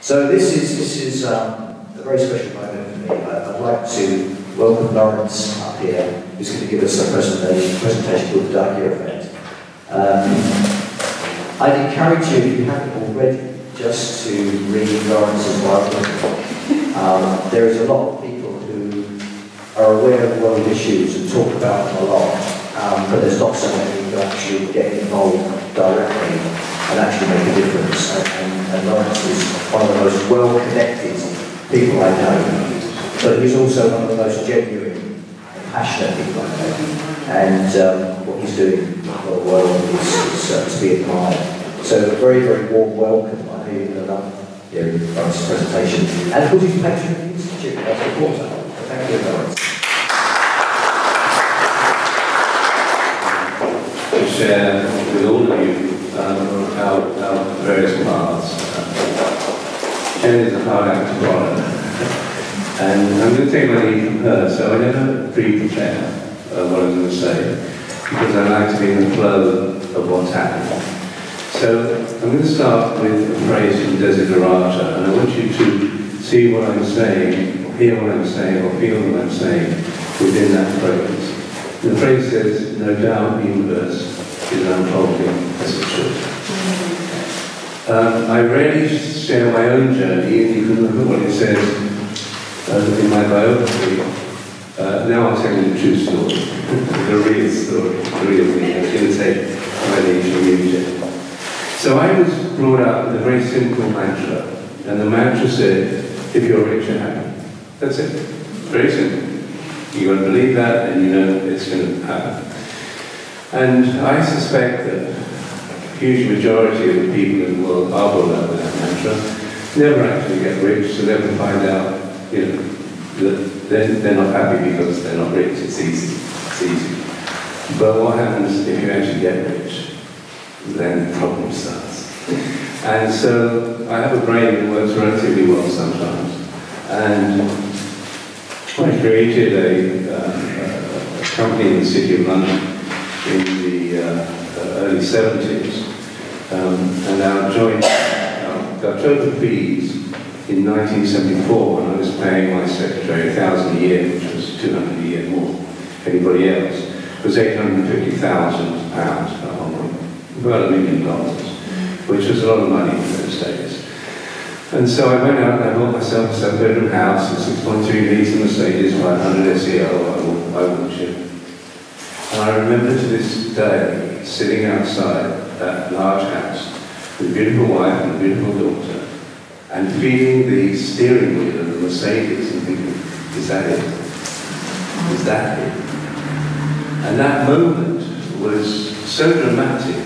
So this is a very special moment for me. I'd like to welcome Lawrence up here, who's going to give us a presentation called the Dakia Effect. I'd encourage you, if you haven't already, just to read Lawrence's biography. There is a lot of people who are aware of world issues and talk about them a lot, but there's not so many who actually get involved directly and actually make a difference. And Lawrence is one of the most well-connected people I know, but he's also one of the most genuine and passionate people I know. And what he's doing for the world is to be admired. So a very, very warm welcome. I know you're going to love Lawrence's presentation. And of course he's patron of the Institute, that's important. So thank you, Lawrence. To share with all of you our various paths. Jen is a hard act to follow. And I'm going to take my lead from her, so I never pre-prepare what I'm going to say, because I like to be in the flow of what's happening. So I'm going to start with a phrase from Desiderata, and I want you to see what I'm saying, or hear what I'm saying, or feel what I'm saying within that phrase. The phrase says, no doubt the universe is unfolding as it should. I rarely share my own journey, and you can look at what it says in my biography. Now I'll tell you the true story, the real story, the real thing. I'm going to take my lead from you, Jen. So I was brought up with a very simple mantra, and the mantra said, if you're rich, you're happy. That's it. Very simple. You've got to believe that, and you know it's going to happen. And I suspect that a huge majority of the people in the world are brought up with that mantra, never actually get rich, so they will find out, that they're not happy because they're not rich. It's easy. It's easy. But what happens if you actually get rich? Then the problem starts. And so I have a brain that works relatively well sometimes. And I created a company in the City of London in the early 70s. And our joint got total fees in 1974 when I was paying my secretary £1,000 a year, which was £200 a year more than anybody else. It was £850,000 about $1 million, which was a lot of money in those days. And so I went out and I bought myself a 7-bedroom house, a 6.2 litre Mercedes 500 SEL, I want you. And I remember to this day sitting outside that large house with a beautiful wife and a beautiful daughter and feeling the steering wheel of the Mercedes and thinking, is that it? Is that it? And that moment was so dramatic,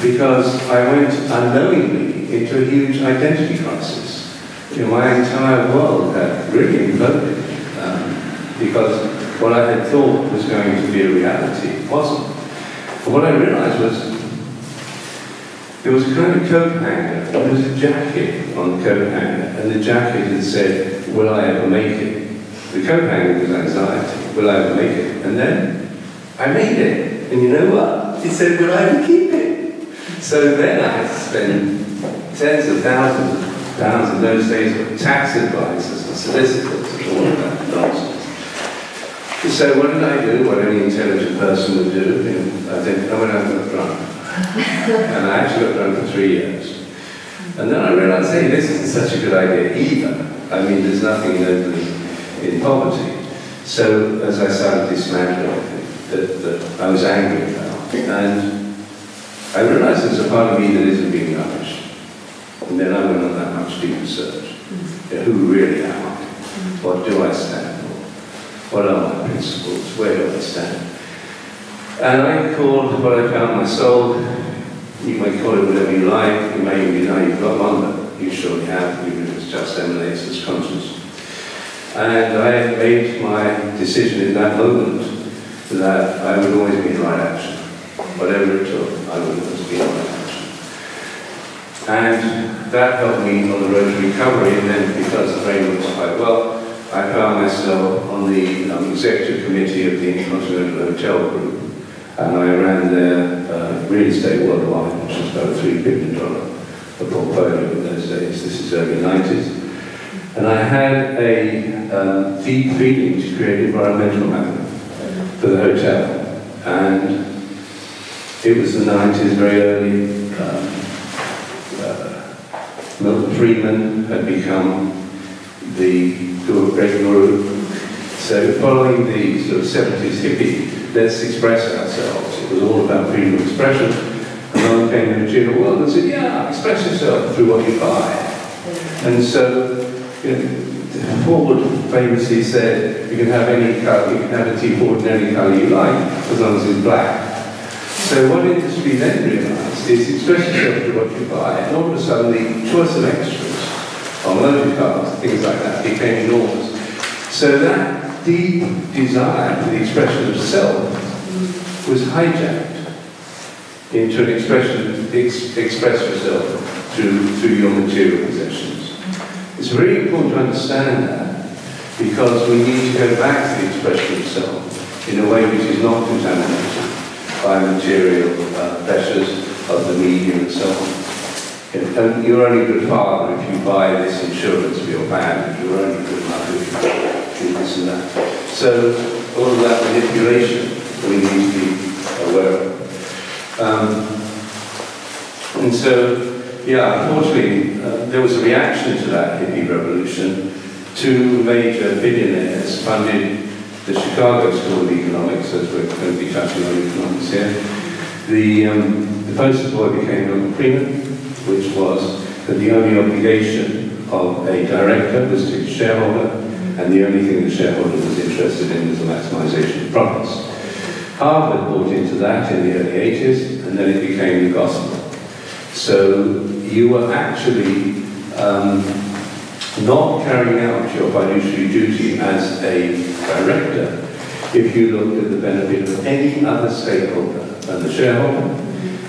because I went unknowingly into a huge identity crisis. My entire world had really imploded, because what I had thought was going to be a reality wasn't. But what I realized was there was a kind of coat hanger, there was a jacket on the coat hanger, and the jacket had said, will I ever make it? The coat hanger was anxiety, will I ever make it? And then I made it, and you know what? It said, will I ever keep it? So then I had to spend tens of thousands of pounds in those days with tax advisors and solicitors and all of that nonsense. So what did I do? What any intelligent person would do? I think I went out and got drunk. And I actually got drunk for 3 years. And then I realized, hey, this isn't such a good idea either. I mean, there's nothing nobly in poverty. So as I started dismantling that I was angry about. And I realized there's a part of me that isn't being nourished. And then I went on that much deeper search. Who really am I? What do I stand for? What are my principles? Where do I stand? And I called what I found my soul. You may call it whatever you like. You may even know you've got one, but you surely have, even if it just emanates as conscious. And I made my decision in that moment that I would always be in right action. Whatever it took, I would always be in right action. And that helped me on the road to recovery, and then because the brain works quite well, I found myself on the executive committee of the Intercontinental Hotel Group, and I ran their real estate worldwide, which was about a $3 billion portfolio in those days. This is early 90s. And I had a deep feeling to create environmental management for the hotel. And it was the 90s, very early. Milton Friedman had become the great guru. So following the sort of 70s hippie, let's express ourselves. It was all about freedom of expression. And I came in the material world and said, yeah, express yourself through what you buy. And so, you know, Ford famously said, you can have any colour, you can have a tea Ford in any colour you like, as long as it's black. So what industry then realised is express yourself through what you buy, and all of a sudden the choice of extras on motor cars, things like that, became enormous. So that deep desire for the expression of self was hijacked into an expression, express yourself through your material possessions. It's very important to understand that, because we need to go back to the expression of self in a way which is not contaminated by material pressures of the media and so on. And you're only a good father if you buy this insurance for your family. You're only good mother if you do this and that. So all of that manipulation we need to be aware of. And so, yeah, unfortunately, there was a reaction to that hippie revolution. Two major billionaires funded the Chicago School of Economics, as we're going to be touching on economics here. The poster boy became Milton Friedman, which was that the only obligation of a director was to his shareholder, and the only thing the shareholder was interested in was the maximization of profits. Harvard bought into that in the early 80s, and then it became the gospel. So you were actually not carrying out your fiduciary duty as a director if you looked at the benefit of any other stakeholder than the shareholder,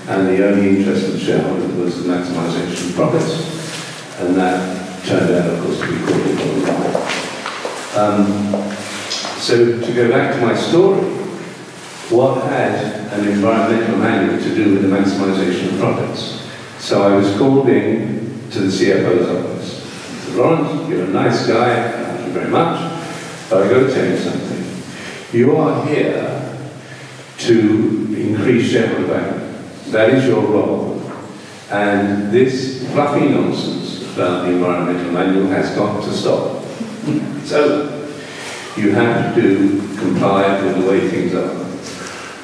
and the only interest of the shareholder was the maximization of profits, and that turned out, of course, to be called the bottom line. So to go back to my story, what had an environmental manual to do with the maximization of profits? So I was called in to the CFO's office. I said, Lawrence, you're a nice guy, thank you very much, but I've got to tell you something. You are here to increase shareholder value. That is your role. And this fluffy nonsense about the environmental manual has got to stop. So you have to comply with the way things are.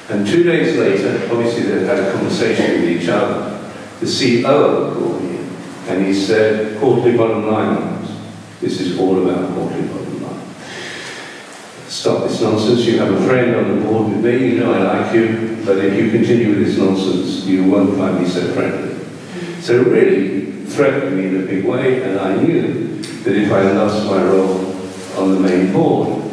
And 2 days later, obviously they had a conversation with each other. The COO called me, and he said, quarterly bottom line. This is all about quarterly bottom line. Stop this nonsense. You have a friend on the board with me, you know I like you, but if you continue with this nonsense, you won't find me so friendly. So it really threatened me in a big way, and I knew that if I lost my role on the main board,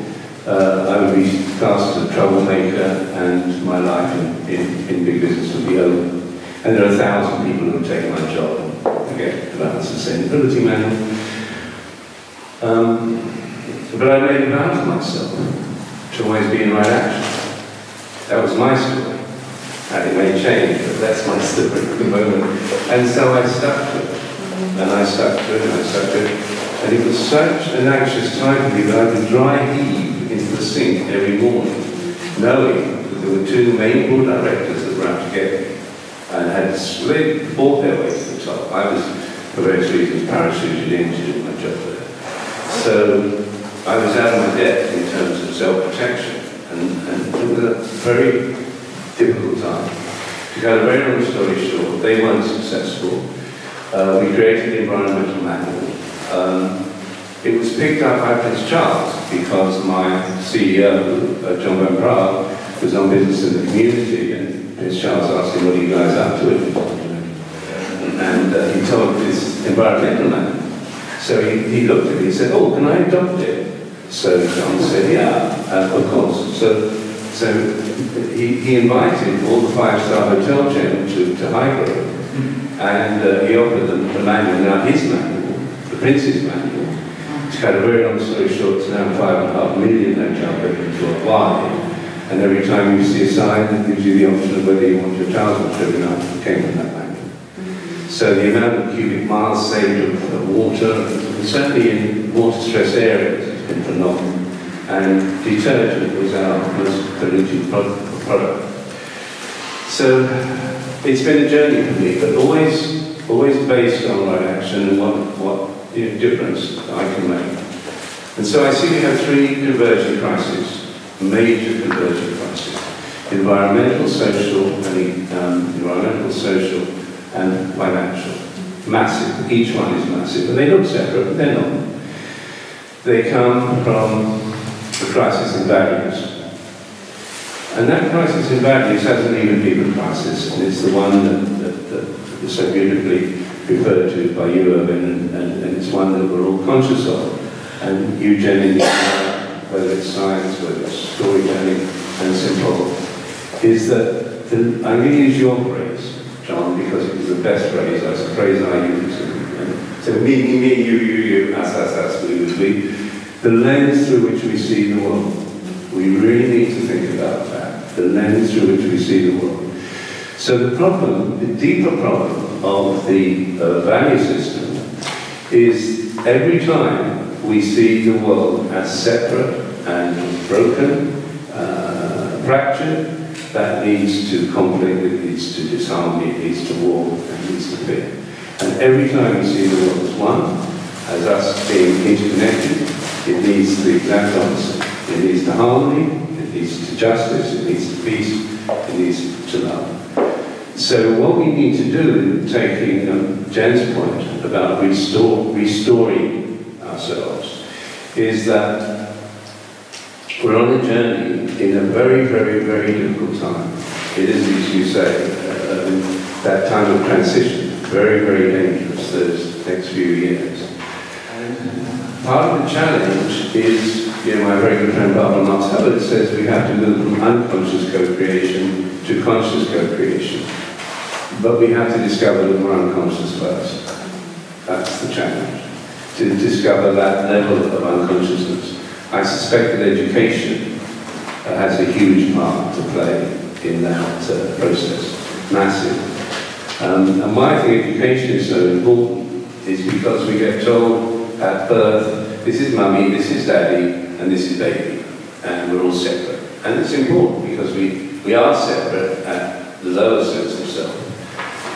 I would be cast as a troublemaker, and my life in big business would be over. And there are 1,000 people who would take my job, again, about the sustainability manual. But I made a vow to myself to always be in right action. That was my story. And it may change, but that's my story at the moment. And so I stuck to it. And I stuck to it, and I stuck to it. And it was such an anxious time for me that I would dry heave into the sink every morning, knowing that there were two main board directors that were out to get me, and had fought their way to the top. I was, for various reasons, parachuted in to do my job there. So I was out of my depth in terms of self-protection, and it was a very difficult time. To cut a very long story short, they weren't successful. We created the environmental manual. It was picked up by Prince Charles because my CEO, John Van Praag, was on business in the community, and Prince Charles asked him, what are you guys up to? And he told this environmental manual. So he looked at me and said, oh, can I adopt it? So John said, yeah, of course. So he invited all the five-star hotel chain to Highgrove, and he offered them the manual, now his manual, the Prince's manual. To cut a very long story short, it's now 5.5 million hotel bedrooms worldwide, and every time you see a sign that gives you the option of whether you want your child's children out, it came from that manual. So the amount of cubic miles saved of water, certainly in water-stressed areas, has been phenomenal. And detergent was our most polluting product. So it's been a journey for me, but always based on right action and what difference I can make. And so I see we have three converging crises, major converging crises: environmental, social, and financial. Massive. Each one is massive, and they look separate, but they're not. They come from the crisis in values. And that crisis in values hasn't even been a crisis, and it's the one that is so beautifully referred to by you, Irvin, and it's one that we're all conscious of. And you, Jenny, whether it's science, whether it's storytelling, and simple, is that I'm going to use your phrase, John, because it was the best phrase. That's the phrase I use. So me, you, us, we. The lens through which we see the world. We really need to think about that. The lens through which we see the world. So the problem, the deeper problem of the value system is every time we see the world as separate and broken, fractured, that leads to conflict, it leads to disharmony, it leads to war, it leads to fear. And every time we see the world as one, as us being interconnected, it leads to the exact opposite. It leads to harmony, it leads to justice, it leads to peace, it leads to love. So what we need to do, taking Jen's point about restoring ourselves, is that we're on a journey in a very, very, very difficult time. It is, as you say, that time of transition, very, very dangerous, those next few years. And part of the challenge is, my very good friend Barbara Martello says we have to move from unconscious co-creation to conscious co-creation. But we have to discover that we're unconscious first. That's the challenge. To discover that level of unconsciousness. I suspect that education has a huge part to play in that process. Massive. And why I think education is so important is because we get told at birth, this is mummy, this is daddy, and this is baby, and we're all separate. And it's important because we are separate at the lower sense of self.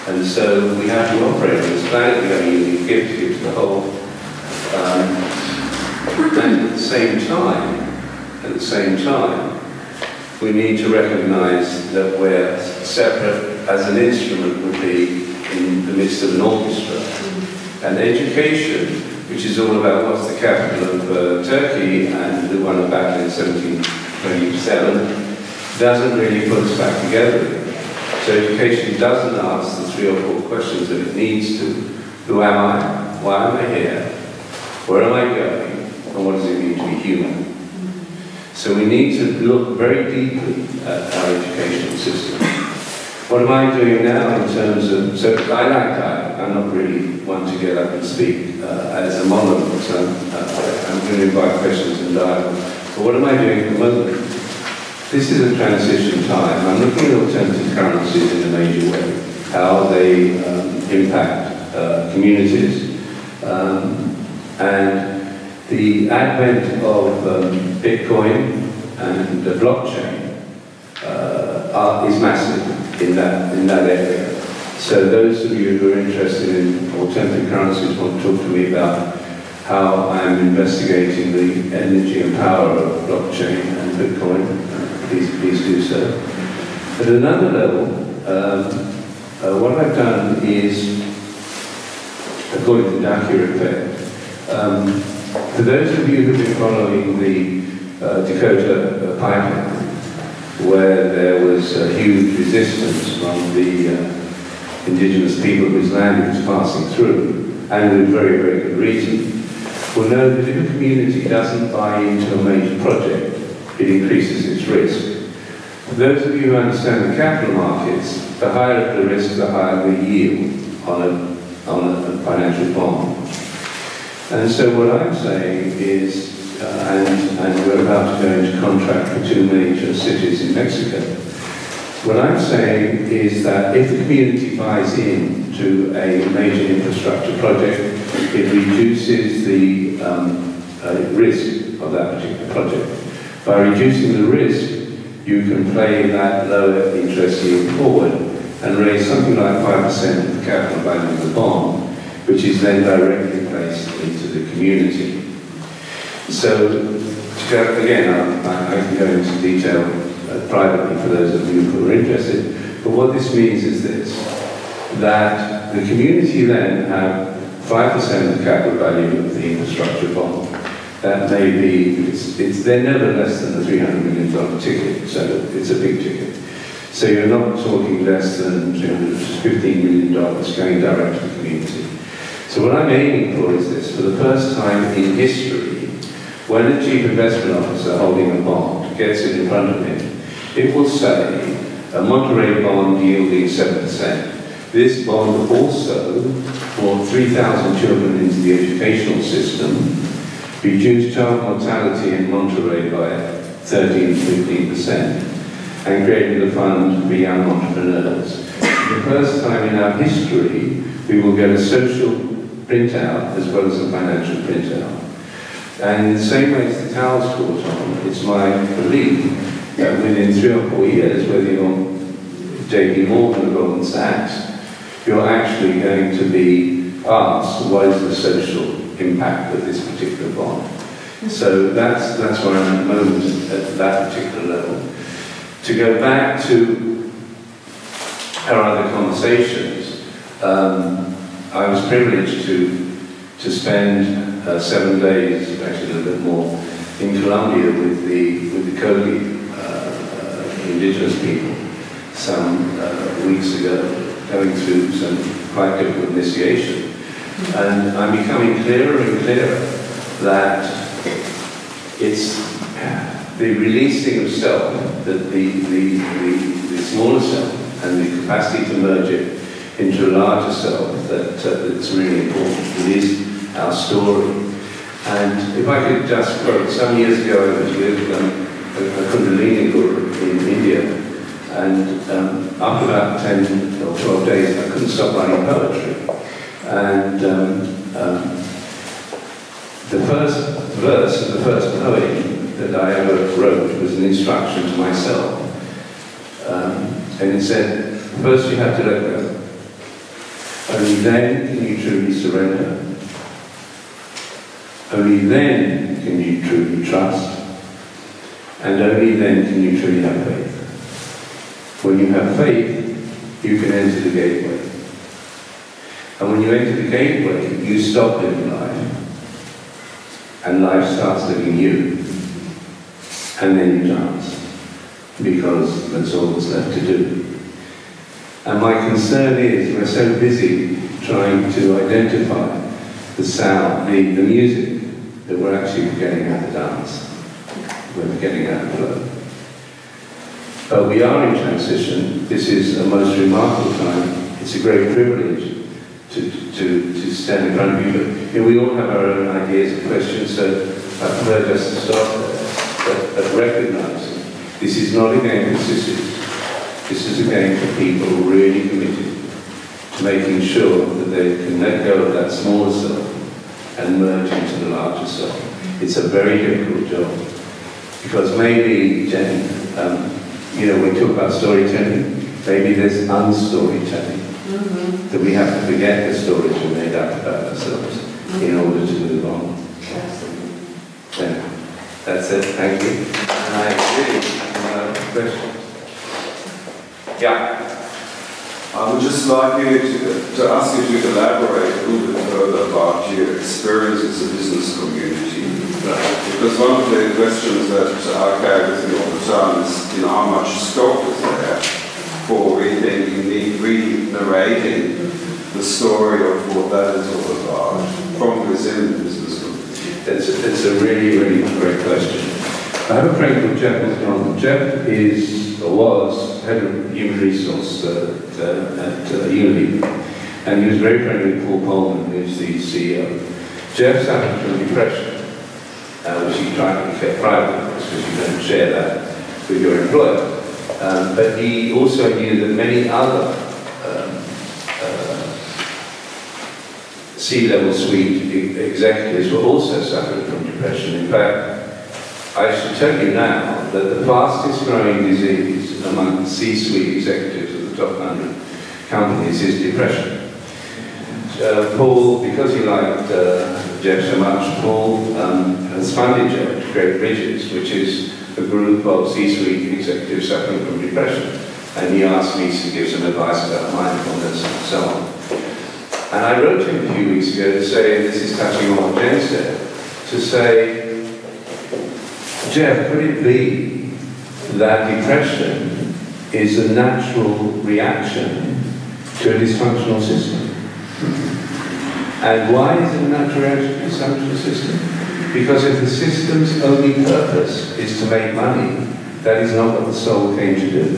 And so we have to operate on this planet, we have a unique gift to give to the whole. And at the same time, we need to recognize that we're separate as an instrument would be in the midst of an orchestra. And education, which is all about what's the capital of Turkey and who won a battle in 1727, doesn't really put us back together. So education doesn't ask the 3 or 4 questions that it needs to. Who am I? Why am I here? Where am I going? And what does it mean to be human? So we need to look very deeply at our educational system. What am I doing now in terms of, so I'm not really one to get up and speak as a monologue, so I'm going to invite questions and dialogue. But what am I doing at the moment? This is a transition time. I'm looking at alternative currencies in a major way, how they impact communities. And the advent of Bitcoin and the blockchain is massive in that area. So those of you who are interested in alternative currencies want to talk to me about how I'm investigating the energy and power of blockchain and Bitcoin, please do so. At another level, what I've done is, according to the Dakia effect, for those of you who've been following the Dakota pipeline, where there was a huge resistance from the indigenous people whose land it was passing through, and with very, very good reason, will know that if a community doesn't buy into a major project, it increases its risk. For those of you who understand the capital markets, the higher the risk, the higher the yield on a financial bond. And so what I'm saying is, and we're about to go into contract for 2 major cities in Mexico, What I'm saying is that if the community buys into a major infrastructure project, it reduces the risk of that particular project. By reducing the risk, you can play that lower interest yield forward and raise something like 5% of the capital value of the bond, which is then directly placed into the community. So, again, I can go into detail privately for those of you who are interested, but what this means is this, that the community then have 5% of the capital value of the infrastructure bond. That may be, they're never less than a $300 million ticket, so it's a big ticket. So you're not talking less than $15 million going direct to the community. So what I'm aiming for is this, for the first time in history, when a chief investment officer holding a bond gets it in front of him, it will say, a Monterey bond yielding 7%. This bond also brought 3,000 children into the educational system, reduced child mortality in Monterey by 13–15%, and created a fund for young entrepreneurs. For the first time in our history, we will get a social printout as well as a financial printout. And in the same way as the towels caught on, it's my belief that within 3 or 4 years, whether you're JP Morgan or Goldman Sachs, you're actually going to be asked what is the social impact of this particular bond. So that's where I'm at the moment at that particular level. To go back to our other conversations, I was privileged to spend 7 days, actually a little bit more, in Colombia with the Kogi indigenous people some weeks ago, going through some quite difficult initiation. And I'm becoming clearer and clearer that it's the releasing of self, that the smaller self, and the capacity to merge it into a larger self that's really important. It is our story. And if I could just quote, some years ago I was with a Kundalini guru in India, and after about 10 or 12 days I couldn't stop writing poetry. And the first verse of the first poem that I ever wrote was an instruction to myself. And it said, first you have to let go. Only then can you truly surrender. Only then can you truly trust. And only then can you truly have faith. When you have faith, you can enter the gateway. And when you enter the gateway, you stop living life. And life starts living you. And then you dance. Because that's all that's left to do. And my concern is we're so busy trying to identify the sound, the music, that we're actually forgetting how to dance. We're forgetting how to flow. But we are in transition. This is a most remarkable time. It's a great privilege to stand in front of you. But we all have our own ideas and questions, so I prefer just to start there. But recognizing this is not a game for sissies. This is a game for people really committed to making sure that they can let go of that smaller self and merge into the larger self. It's a very difficult job. Because maybe, Jenny, we talk about storytelling, maybe there's unstorytelling. That we have to forget the stories we made up about ourselves in order to move on. Yeah. That's it, thank you. And I really have a question. Yeah. I would just like you to ask you to elaborate a little bit further about your experience as a business community. Right. Because one of the questions that I carry with me all the time is, how much scope is there for rethinking, re-narrating the story of what that is all about from within the business community? It's a really, really great question. I have a friend called Jeff McDonald. Jeff was head of human resource at Unity, and he was very friendly with Paul Pullman, who's the CEO. Jeff suffered from depression, which he tried to keep private, because you don't share that with your employer. but he also knew that many other C-level suite executives were also suffering from depression. In fact, I should tell you now that the fastest growing disease among C-suite executives of the top 100 companies is depression. Paul, because he liked Jeff so much, Paul has funded Jeff to create Bridges, which is a group of C-suite executives suffering from depression. And he asked me to give some advice about mindfulness and so on. And I wrote to him a few weeks ago to say, this is touching on what Jen said, to say, Jeff, could it be that depression is a natural reaction to a dysfunctional system? And why is it a natural reaction to a dysfunctional system? Because if the system's only purpose is to make money, that is not what the soul came to do.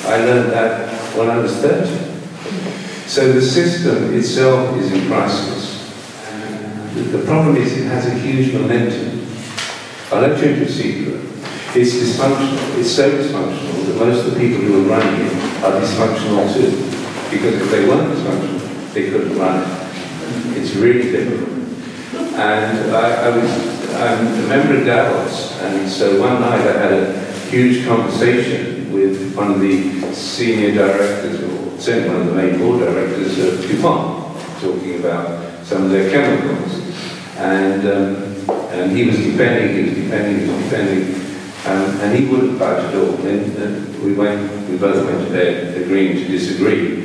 I learned that when I was 30. So the system itself is in crisis. The problem is it has a huge momentum. I'll let you into a secret. It's dysfunctional. It's so dysfunctional that most of the people who are running it are dysfunctional too. Because if they weren't dysfunctional, they couldn't run it. It's really difficult. And I'm a member of Davos, and so one night I had a huge conversation with one of the senior directors, or certainly one of the main board directors of DuPont, talking about some of their chemicals. And he was defending, and he wouldn't budge at all. And we both went to bed agreeing to disagree.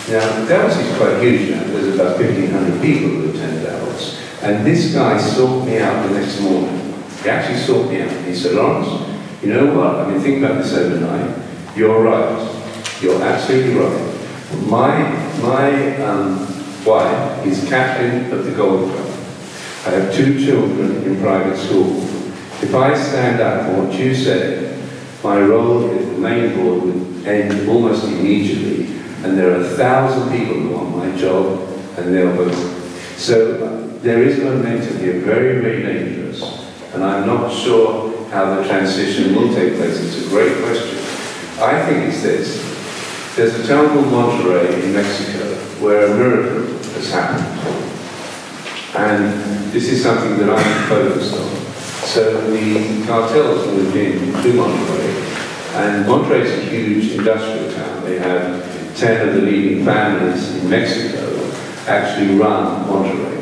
Now, Davos is quite huge now. There's about 1,500 people who attend Davos. And this guy sought me out the next morning. He actually sought me out. He said, Lawrence, you know what? I've been thinking about this overnight. You're right. You're absolutely right. My wife is captain of the golf club. I have 2 children in private school. If I stand up for what you said, my role at the main board would end almost immediately. And there are 1,000 people who want my job, and they'll vote. So there is momentum here, very, very dangerous. And I'm not sure how the transition will take place. It's a great question. I think it's this. There's a town called Monterrey in Mexico where a miracle has happened. And this is something that I'm focused on. So the cartels moved in to Monterrey. And Monterrey is a huge industrial town. They have 10 of the leading families in Mexico actually run Monterrey.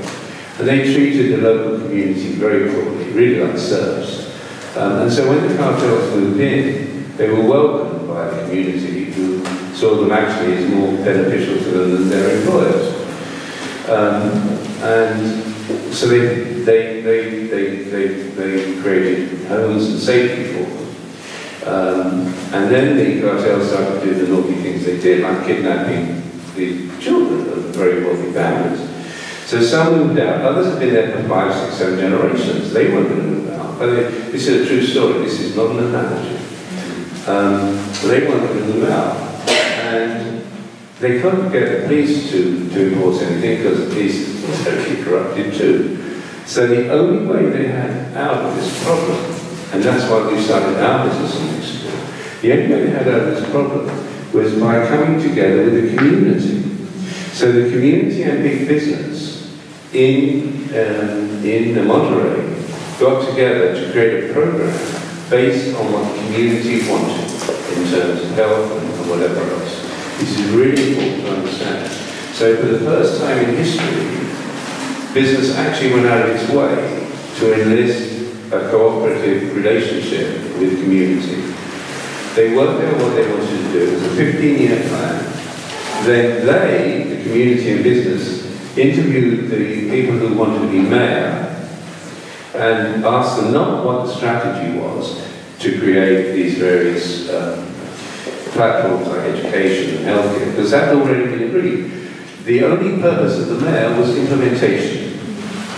And they treated the local community very poorly, really like serfs. And so when the cartels moved in, they were welcomed by the community who saw them actually as more beneficial to them than their employers. And so they created homes and safety for them. And then the cartels started to do the naughty things they did, like kidnapping the children of very wealthy families. So some moved out. Others have been there for 5, 6, 7 generations. They weren't going to move out. But this is a true story. This is not an analogy. They weren't going to move out. And they couldn't get the police to enforce anything because the police is totally corrupted too. So the only way they had out of this problem, and that's why we started our business in Mexico, the only way they had out of this problem was by coming together with the community. So the community and big business in Monterrey got together to create a program based on what the community wanted in terms of health and whatever else. This is really important to understand. So for the first time in history, business actually went out of its way to enlist a cooperative relationship with community. They worked out what they wanted to do. It was a 15-year plan. Then they, the community and business, interviewed the people who wanted to be mayor and asked them not what the strategy was to create these various platforms like education and healthcare, because that had already been agreed. The only purpose of the mayor was implementation.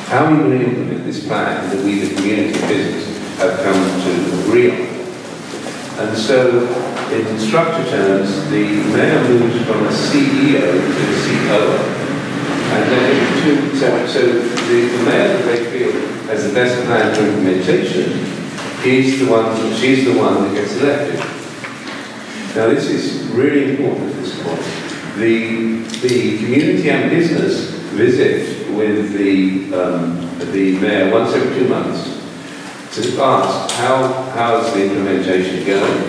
How are we going to implement this plan that we, the community and business, have come to agree on? And so, in structure terms, the mayor moves from a CEO to a COO. And then so the mayor that they feel has the best plan for implementation, she's the one that gets elected. Now this is really important at this point. The community and business visit with the mayor once every 2 months to ask how's the implementation going,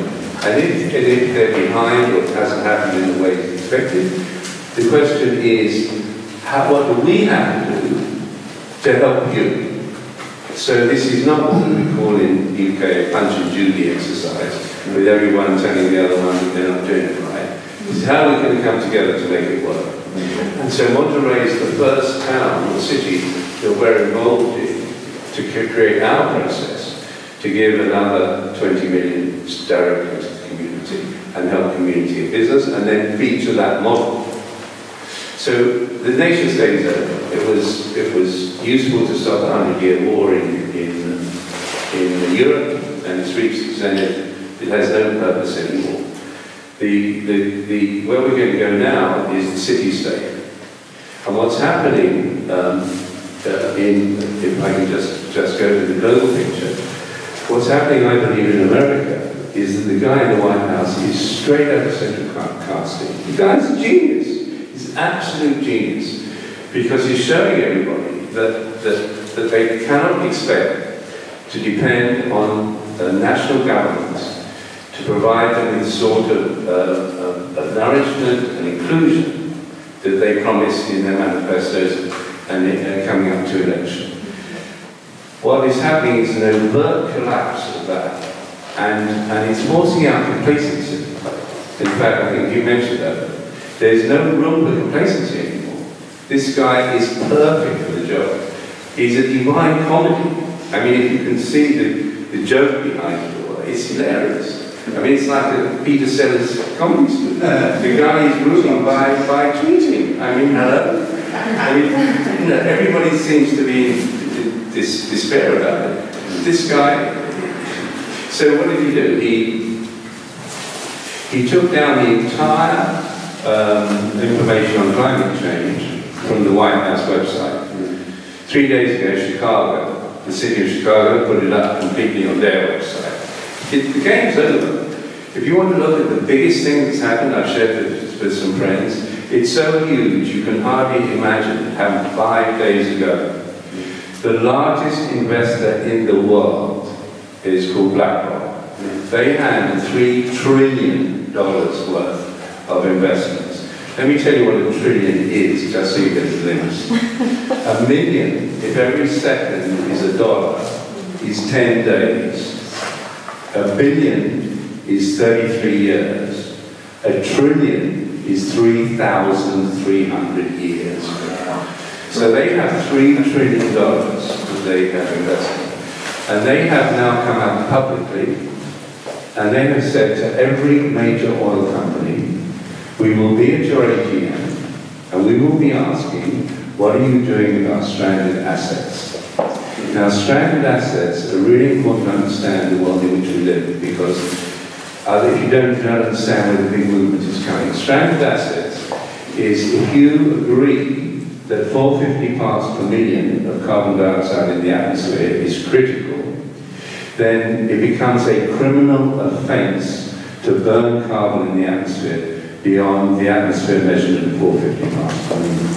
and if they're behind or it hasn't happened in the way it's expected, the question is, what do we have to do to help you? So this is not what we call in the UK a punch and Judy exercise, with everyone telling the other one that they're not doing it right. This is how we're going to come together to make it work. And so Monterey is the first town or city that we're involved in to create our process to give another 20 million directly to the community and help community and business, and then feed to that model. So the nation state is over. It was useful to stop the 100-year war in Europe, and it's reached its zenith. It has no purpose anymore. Where we're going to go now is the city-state. And what's happening if I can just go to the global picture, what's happening, I believe, in America is that the guy in the White House is straight out of central casting. The guy's a genius. He's absolute genius, because he's showing everybody that they cannot expect to depend on national governments to provide them with the sort of nourishment and inclusion that they promised in their manifestos and coming up to election. What is happening is an overt collapse of that, and it's forcing out complacency. In fact, I think you mentioned that. There's no room for complacency anymore. This guy is perfect for the job. He's a divine comedy. I mean, if you can see the joke behind it all, it's hilarious. I mean, it's like a Peter Sellers comedy school. The guy is ruling by tweeting. I mean, hello? I mean, everybody seems to be in despair about it. This guy, so what did he do? He took down the entire information on climate change from the White House website. 3 days ago, Chicago, the city of Chicago, put it up completely on their website. The game's over. If you want to look at the biggest thing that's happened, I've shared it with some friends, it's so huge you can hardly imagine it happened 5 days ago. The largest investor in the world is called BlackRock. They had $3 trillion worth of investments. Let me tell you what a trillion is, just so you get the limits. A million, if every second is $1, is 10 days. A billion is 33 years. A trillion is 3,300 years. So they have $3 trillion that they have invested. And they have now come out publicly, and they have said to every major oil company, we will be at your AGM, and we will be asking, what are you doing with our stranded assets? Now, stranded assets are really important to understand the world in which we live, because if you don't understand where the big movement is coming, stranded assets is if you agree that 450 parts per million of carbon dioxide in the atmosphere is critical, then it becomes a criminal offence to burn carbon in the atmosphere beyond the atmosphere measurement of 450 parts per million.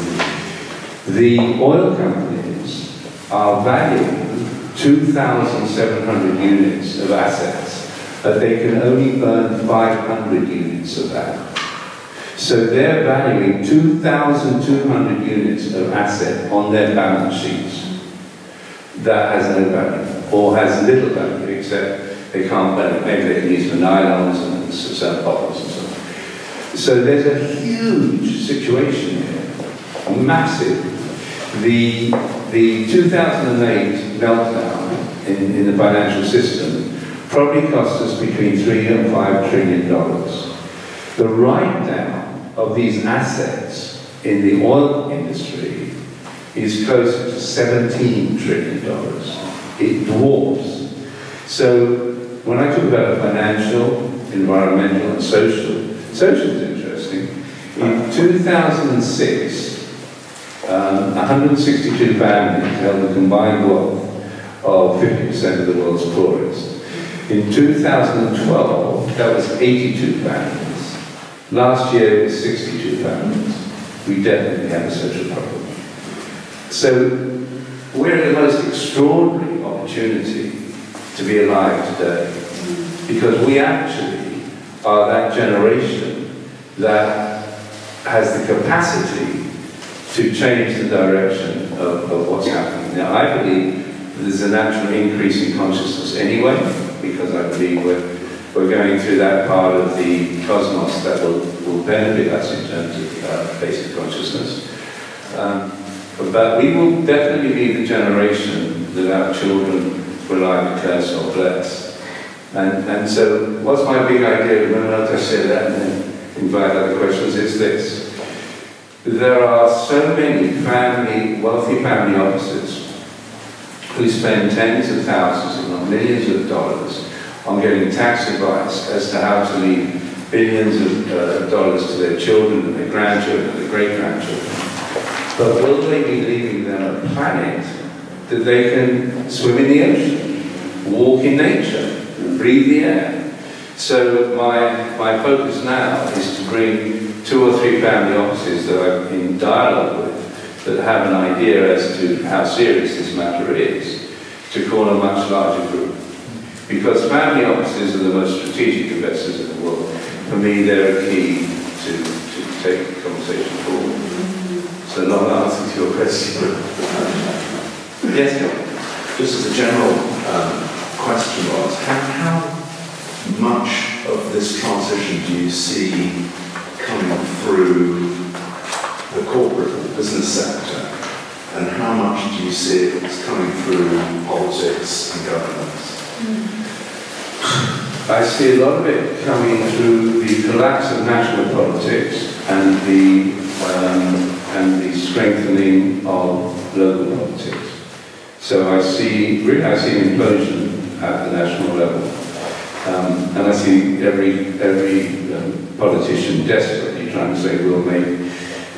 The oil companies are valuing 2,700 units of assets, but they can only burn 500 units of that. So they're valuing 2,200 units of asset on their balance sheets. That has no value, or has little value, except they can't burn it. Maybe they can use for nylons and certain bottles and so on. So there's a huge situation here, massive. The 2008 meltdown in the financial system probably cost us between $3 and $5 trillion. The write-down of these assets in the oil industry is closer to $17 trillion. It dwarfs. So when I talk about financial, environmental, and social is interesting. In 2006, 162 families held a combined wealth of 50% of the world's poorest. In 2012, that was 82 families. Last year, it was 62 families. We definitely have a social problem. So we're in the most extraordinary opportunity to be alive today, because we actually are that generation that has the capacity to change the direction of what's happening. Now, I believe there's a natural increase in consciousness anyway, because I believe we're going through that part of the cosmos that will benefit us in terms of basic consciousness. But we will definitely be the generation that our children will either curse or bless. And so what's my big idea, when I just say that and then invite other questions, is this. There are so many wealthy family offices who spend tens of thousands, if not millions of dollars on getting tax advice as to how to leave billions of dollars to their children and their grandchildren and their great-grandchildren. But will they be leaving them a planet that they can swim in the ocean, walk in nature, breathe the air? So my focus now is to bring 2 or 3 family offices that I'm in dialogue with that have an idea as to how serious this matter is, to call a much larger group. Because family offices are the most strategic investors in the world. For me, they're a key to take the conversation forward. So, long answer to your question. Yes, John? Just as a general question was, how much of this transition do you see coming through the corporate or the business sector, and how much do you see it coming through politics and governance? I see a lot of it coming through the collapse of national politics and the strengthening of local politics. So I see an implosion at the national level, and I see every politician desperately trying to say we'll make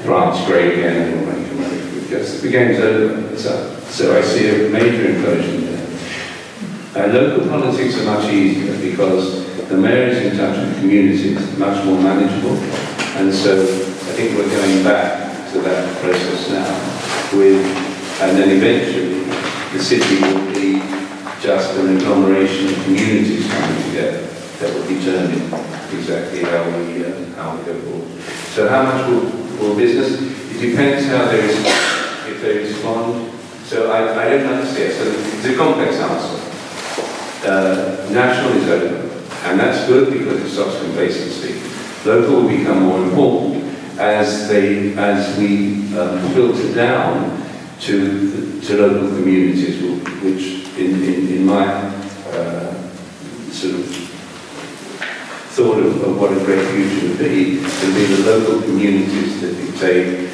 France great again and we'll make America, because the game's over. So I see a major implosion there. Local politics are much easier because the mayor is in touch with the communities, much more manageable, and so I think we're going back to that process now, and then eventually the city will be just an agglomeration of communities coming together that will determine exactly how we go forward. So how much will business? It depends how if they respond. So I don't understand. So it's a complex answer. National is over, and that's good because it stops complacency. Local will become more important as we filter down to local communities, which in my sort of thought of what a great future would be the local communities that dictate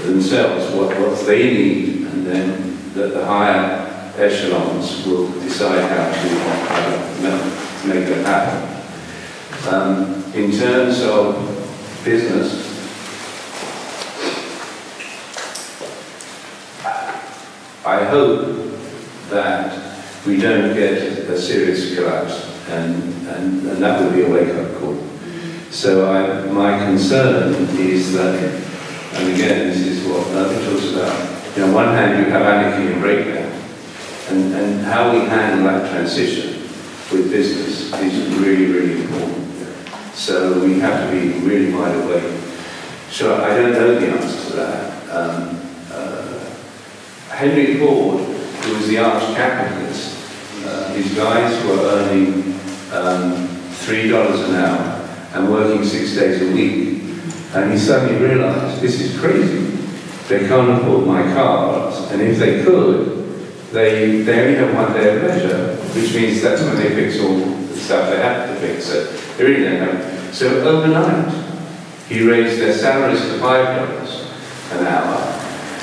themselves what they need, and then the higher echelons will decide how to make that happen. In terms of business, I hope that we don't get a serious collapse, and that would be a wake-up call. So my concern is that, and again, this is what Laszlo talks about, on one hand you have anarchy and breakdown, and how we handle that transition with business is really, really important. So we have to be really wide awake. So I don't know the answer to that. Henry Ford, who was the arch capitalist, his guys were earning $3 an hour and working 6 days a week, and he suddenly realized, this is crazy. They can't afford my cars, and if they could, they only have 1 day of leisure, which means that's when they fix all the stuff they have to fix. So they really don't have. So overnight, he raised their salaries to $5 an hour,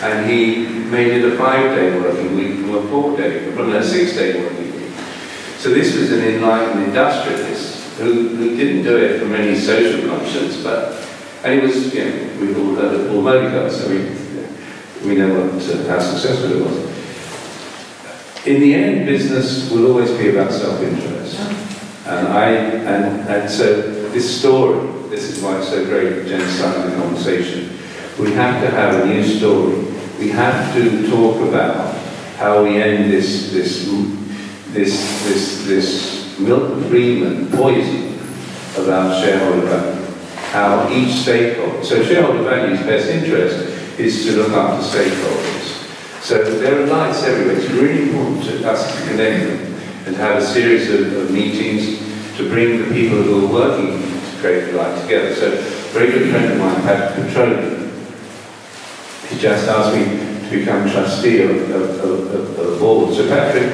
and he made it a 5-day working week from a 4-day, from a 6-day working week. So this was an enlightened industrialist who didn't do it from any social conscience, and he was, we've all heard of Paul Modica, so we know how successful it was. in the end, business will always be about self-interest. And so this story, this is why it's so great that Jen started the conversation. We have to have a new story. We have to talk about how we end this milk agreement poison about shareholder value. How each stakeholder, so shareholder value's best interest is to look after stakeholders. So there are lights everywhere. It's really important to us to connect them and have a series of meetings to bring the people who are working to create the light together. So a very good friend of mine, Patrick Petroni, he just asked me to become trustee of the board. So Patrick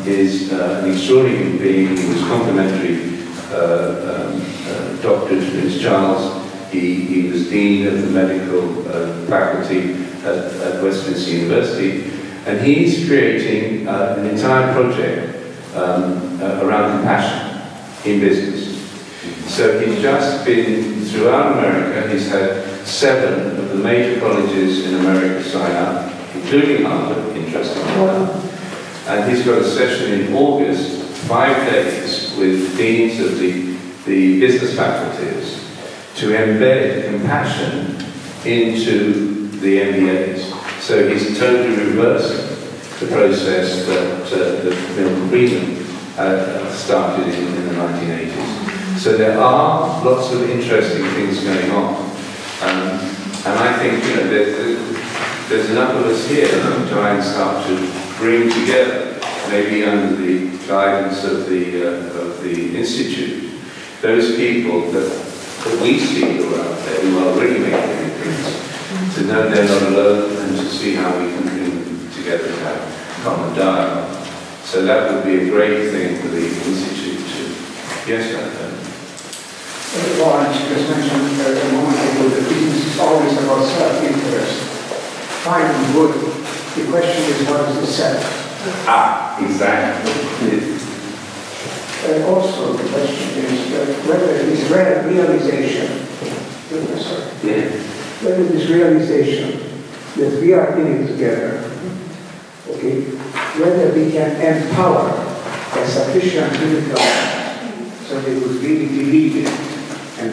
is an extraordinary being. He was complimentary doctor to Prince Charles. He was dean of the medical faculty at Westminster University, and he's creating an entire project around compassion in business. So he's just been throughout America. He's had 7 of the major colleges in America sign up, including Harvard, interestingly enough. And he's got a session in August, 5 days, with deans of the business faculties to embed compassion into the MBAs. So he's totally reversing the process that the Milton Friedman started in the 1980s. So there are lots of interesting things going on. And I think, you know, there's enough of us here to try and start to bring together, maybe under the guidance of the Institute, those people that we see who are out there who are really making a difference, to know they're not alone and to see how we can bring them together to have common dialogue. So that would be a great thing for the Institute to, yes, Lawrence just mentioned a moment ago that business is always about self-interest. Fine and good. The question is, what is the self? Exactly. Also, the question is whether this realization, whether this realization that we are in it together, okay, whether we can empower a sufficient critical so they would really believe it. And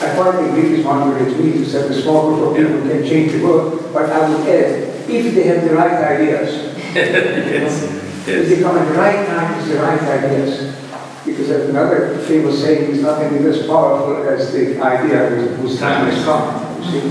I quite agree with Margaret Mead who said a small group of people can change the world, but I would add, if they have the right ideas, if they come at the right time with the right ideas, because another famous saying is nothing is as powerful as the idea whose time has come, you see.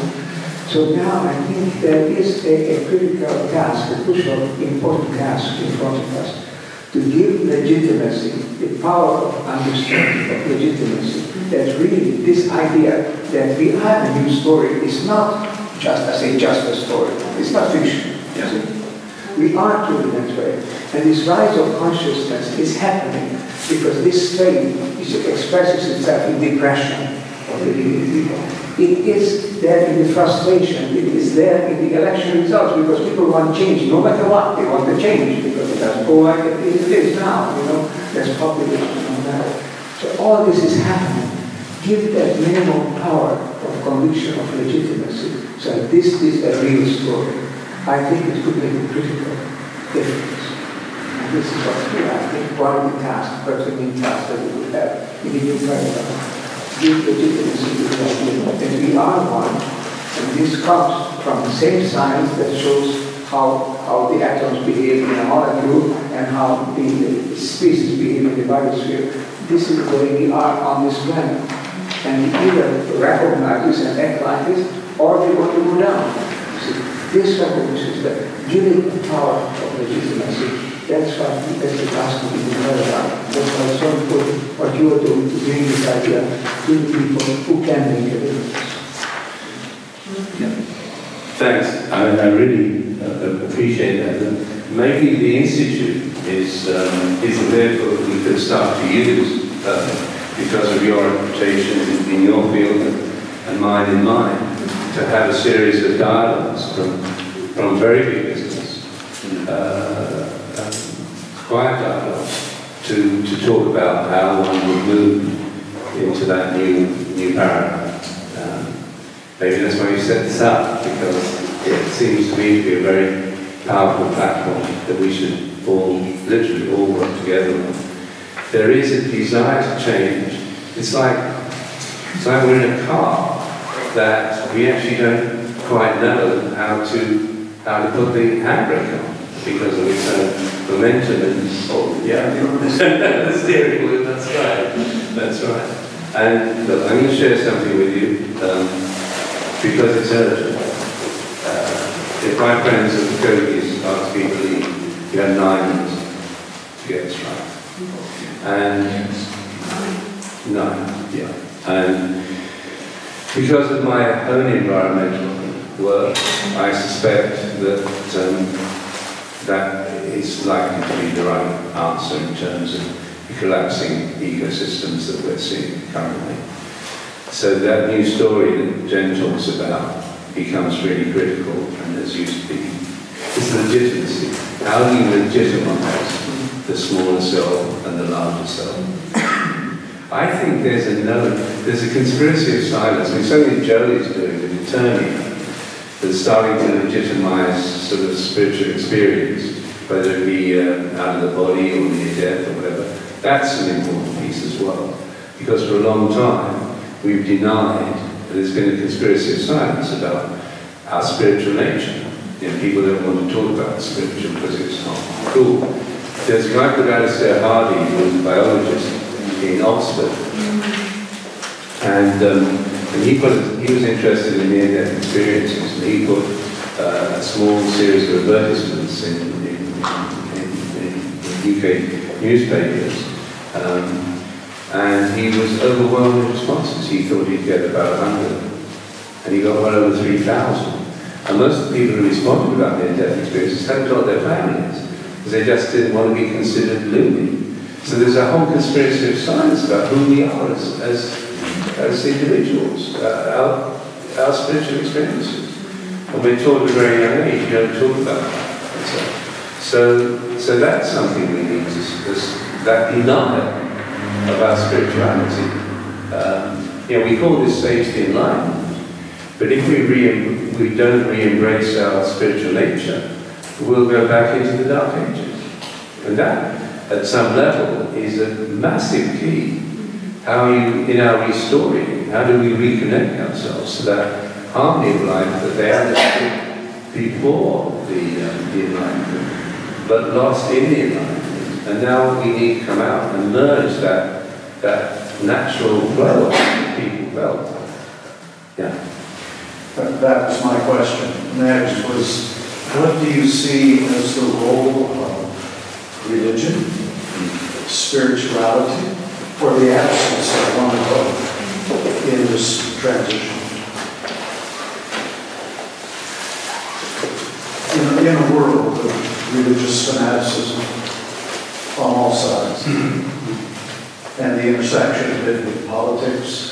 So now I think there is a critical task, a crucial, important task in front of us, to give legitimacy, the power of understanding of legitimacy, that really this idea that we have a new story is not just, I say, just a story. It's not fiction. Yeah. We are doing that way. And this rise of consciousness is happening because this strain expresses itself in depression of the living people. It is there in the frustration. It is there in the election results because people want change. No matter what, they want the change because it doesn't go like it is now. You know, there's populism and that. So all this is happening. Give that minimum power of conviction of legitimacy. So this is a real story. I think it could make a critical difference. And this is what I think one of the tasks, perhaps the main task that we would have in the new paradigm. Give legitimacy to the idea that we are one, and this comes from the same science that shows how the atoms behave in a molecule and how the species behave in the biosphere. This is the way we are on this planet. And we either recognize this and act like this, or we want to go down. See, this recognition is that giving the power of legitimacy. That's why that's the task of the paradigm. That's why it's so important what you are doing to bring this idea to the people who can make a difference. Yeah. Thanks. I really appreciate that. Maybe the Institute is a vehicle that we could start to use because of your reputation in your field and mine in mine, to have a series of dialogues from very big business, quiet dialogues, to talk about how one would move into that new paradigm. Maybe that's why you set this up, because it seems to me to be a very powerful platform that we should all, literally all work together on. There is a desire to change. It's like we're in a car that we actually don't quite know how to put the handbrake on because of its own momentum and the steering wheel. That's right. And look, I'm going to share something with you because it's urgent. If my friends at the Treaties are to be believed, you have 9 minutes to get this right. And 9, yeah. And because of my own environmental work, I suspect that that is likely to be the right answer in terms of the collapsing ecosystems that we're seeing currently. So that new story that Jen talks about becomes really critical, and as you speak, it's legitimacy. How do you legitimize the smaller cell and the larger cell? I think there's a conspiracy of silence. I mean, something Jolie's doing with eternity that's starting to legitimize sort of spiritual experience, whether it be out of the body or near death or whatever. That's an important piece as well, because for a long time we've denied that there's been a conspiracy of silence about our spiritual nature. You know, people don't want to talk about spiritual because it's not cool. There's a guy called Alistair Hardy, who was a biologist in Oxford, and he was interested in near-death experiences, and he put a small series of advertisements in UK newspapers, and he was overwhelmed with responses. He thought he'd get about 100, and he got well over 3,000. And most of the people who responded about near-death experiences hadn't got their families, because they just didn't want to be considered loony. So there's a whole conspiracy of science about who we are as individuals, our spiritual experiences. And we're taught at a very young age, you don't talk about that. So that's something we need to, that denial of our spirituality. We call this safety and light, but if we don't re-embrace our spiritual nature, we'll go back into the Dark Ages. And that, at some level, is a massive key. In our restoring, how do we reconnect ourselves to that harmony of life that they understood before the Enlightenment, but lost in the Enlightenment? And now we need to come out and merge that natural flow that people felt. Yeah. That was my question. Next was, what do you see as the role of religion, spirituality, or the absence of one of both in this transition? In a world of religious fanaticism on all sides, and the intersection of it with politics.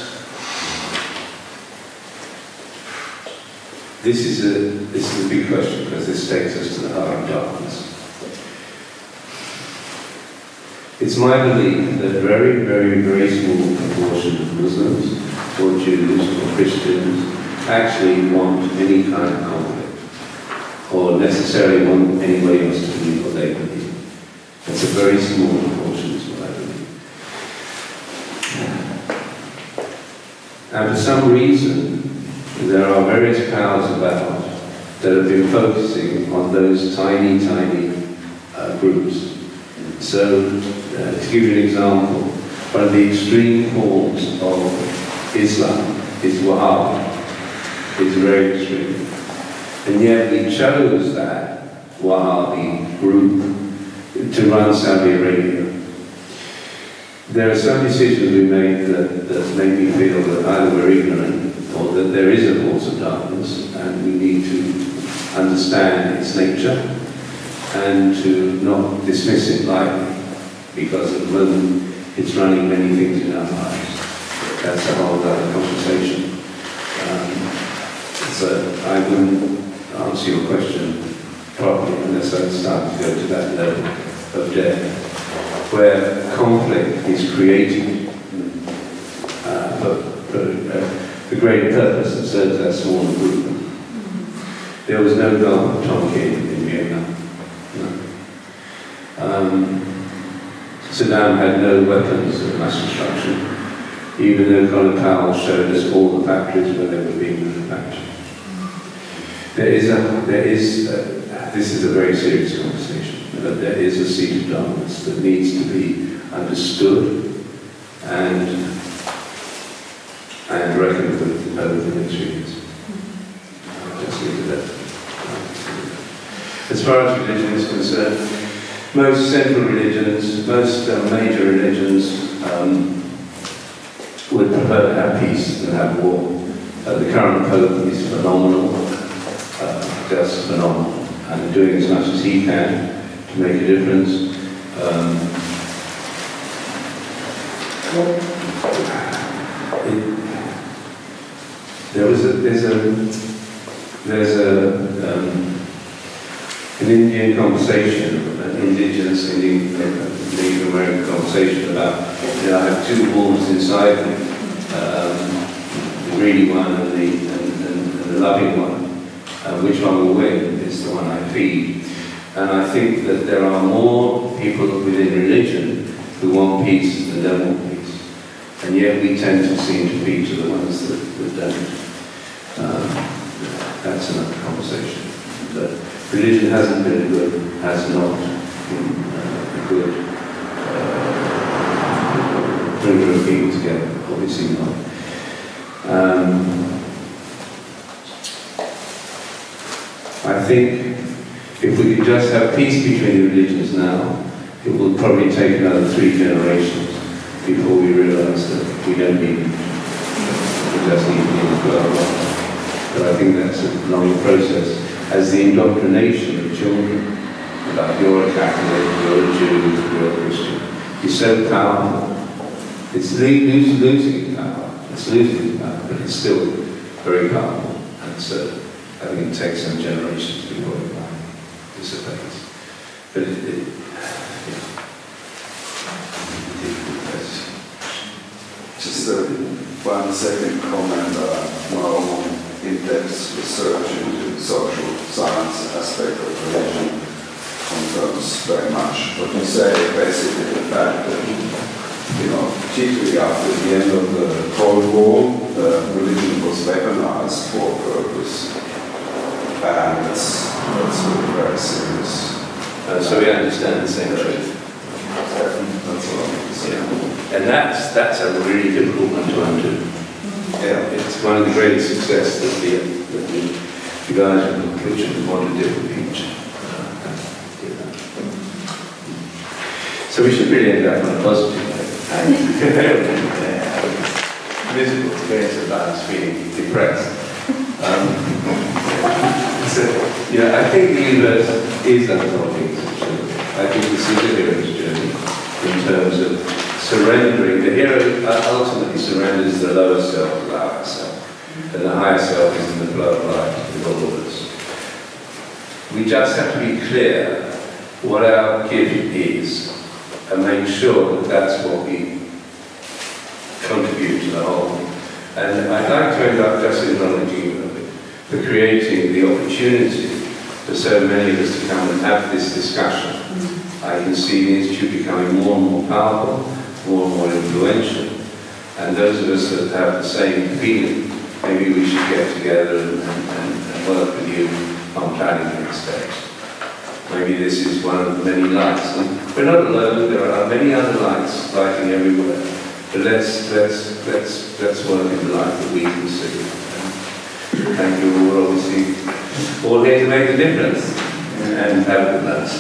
This is a big question, because this takes us to the heart of darkness. It's my belief that a very, very, very small proportion of Muslims or Jews or Christians actually want any kind of conflict, or necessarily want anybody else to believe what they believe. It's a very small proportion, is what I believe. And for some reason, there are various powers about that have been focusing on those tiny, tiny groups. So, to give you an example, one of the extreme forms of Islam is Wahhabi. It's very extreme. And yet we chose that Wahhabi group to run Saudi Arabia. There are some decisions we made that make me feel that either we're ignorant or that there is a force of darkness, and we need to understand its nature and to not dismiss it lightly, because at the moment it's running many things in our lives. That's a whole other conversation. So I wouldn't answer your question properly unless I start to go to that level of depth, where conflict is created for greater purpose that serves that smaller group. There was no God for Tom King in reality. came, no. Saddam had no weapons of mass destruction, even though Colin Powell showed us all the factories where they were being manufactured. This is a very serious conversation, but there is a seat of darkness that needs to be understood and reckoned with over the next few years. I'll just leave it there. As far as religion is concerned, most central religions, most major religions would prefer to have peace than have war. The current Pope is phenomenal, just phenomenal, and doing as much as he can to make a difference. There's an Indian conversation, an indigenous Indian Native American conversation about, I have two wolves inside me, the greedy one and the loving one. Which one will win is the one I feed. And I think that there are more people within religion who want peace than don't want peace. And yet we tend to seem to feed to the ones that don't. That's another conversation. But religion hasn't been has not been a good bringer of people together, obviously not. I think if we could just have peace between the religions now, it will probably take another 3 generations before we realise that we don't need it. We just need to be well. But I think that's a long process. As the indoctrination of children about you're a Catholic, you're a Jew, you're a Christian, is so powerful. It's losing power. It's losing power, but it's still very powerful. And so I think it takes some generations before it dissipates. But just one second comment on my own in-depth research into the social science aspect of religion confirms very much what you say. Basically, the fact that, particularly after the end of the Cold War, religion was weaponized for a purpose, and that's really very serious. So we understand the same truth. That's what I mean to say. And that's a really difficult one to undo. Yeah, it's one of the greatest success that the guys in the kitchen want to do with each. So we should really end up on a positive note. Miserable experience of life, feeling depressed. I think the universe is unfolding. I think this is a hero's journey in terms of surrendering. The hero ultimately surrenders the lower self to the higher self, and the higher self is in the flow of life with all of us. We just have to be clear what our gift is and make sure that that's what we contribute to the whole. And I'd like to end up just acknowledging you for creating the opportunity for so many of us to come and have this discussion. I can see the Institute becoming more and more powerful, more and more influential, and those of us that have the same feeling, maybe we should get together and work with you on planning the next steps. Maybe this is one of the many lights. And we're not alone, there are many other lights lighting everywhere. But let's work in the light that we can see. Thank you all, obviously, all here to make a difference, and have a good night.